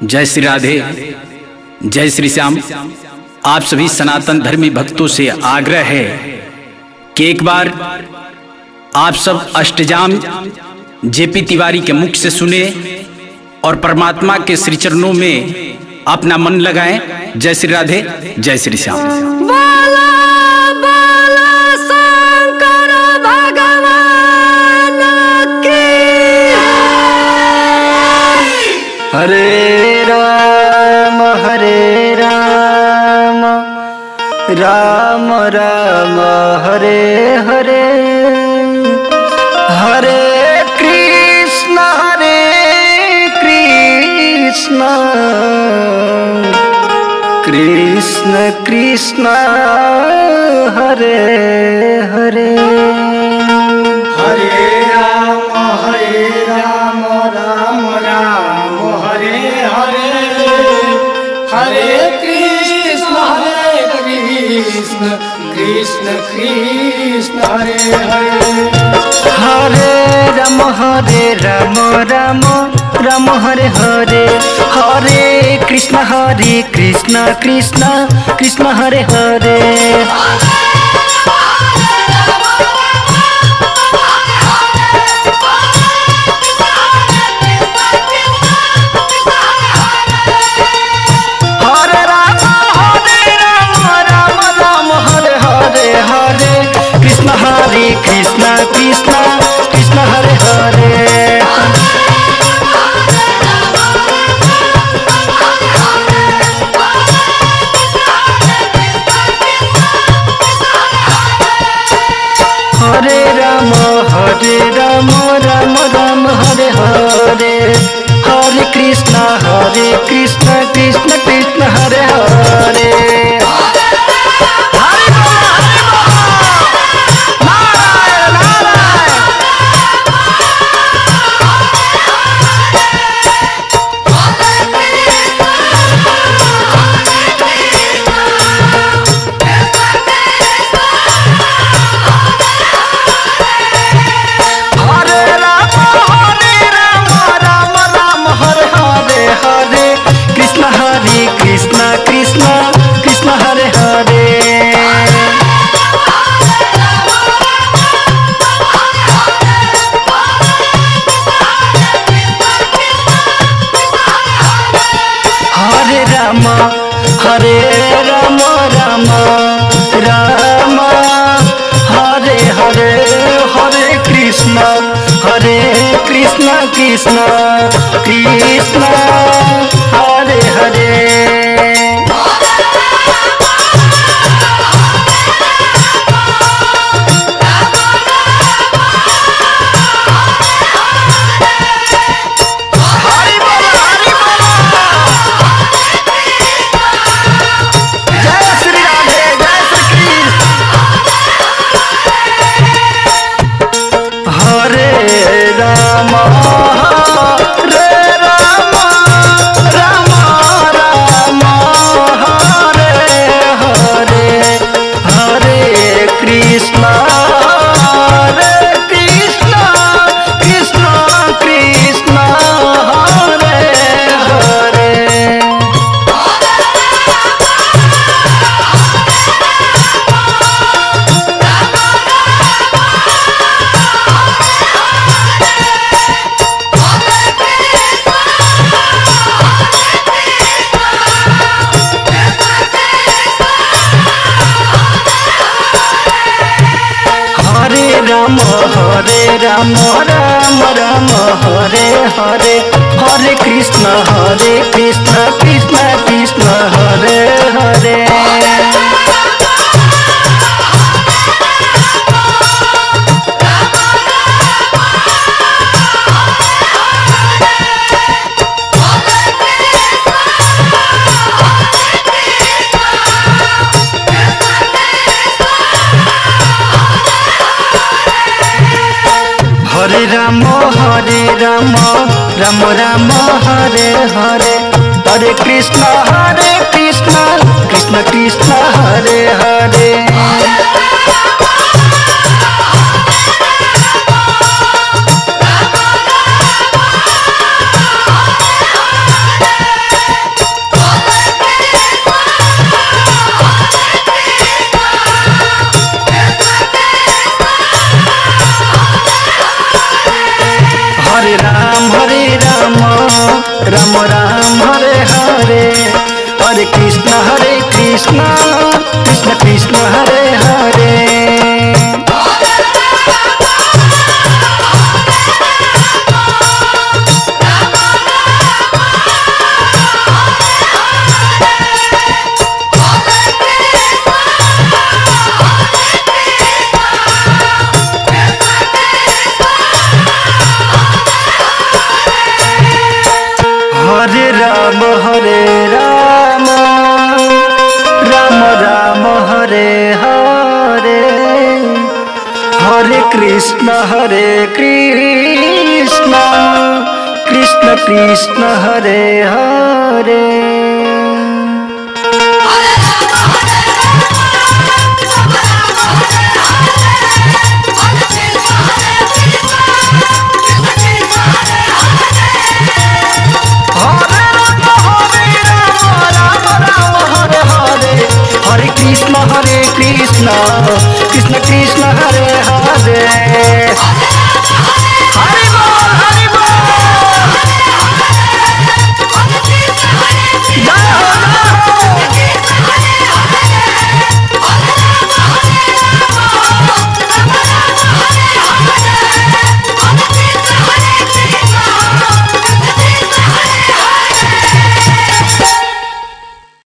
जय श्री राधे, जय श्री श्याम। आप सभी सनातन धर्मी भक्तों से आग्रह है कि एक बार आप सब अष्टजाम जेपी तिवारी के मुख से सुने और परमात्मा के श्री चरणों में अपना मन लगाएं। जय श्री राधे, जय श्री श्याम। हरे राम राम राम हरे हरे, हरे कृष्ण कृष्ण कृष्ण हरे हरे, हरे राम राम राम हरे हरे, हरे कृष्ण कृष्ण कृष्ण हरे हरे, हरे राम राम राम हरे हरे, हरे कृष्ण कृष्ण कृष्ण हरे हरे, कृष्ण कृष्ण कृष्ण हरे हरे, हरे राम राम राम हरे हरे, हरे कृष्ण कृष्ण कृष्ण हरे हरे, हरे राम राम राम हरे हरे, हरे कृष्ण कृष्ण कृष्ण हरे हरे, हरे राम राम हरे हरे, हरे कृष्ण कृष्ण कृष्ण हरे हरे, हरे राम राम राम हरे हरे, हरे कृष्ण कृष्ण कृष्ण हरे हरे, राम राम हरे हरे, हरे कृष्ण कृष्ण कृष्ण हरे हरे। हरे राम राम राम हरे हरे, हरे कृष्ण कृष्ण कृष्ण हरे हरे। हरे कृष्ण कृष्ण कृष्ण हरे हरे।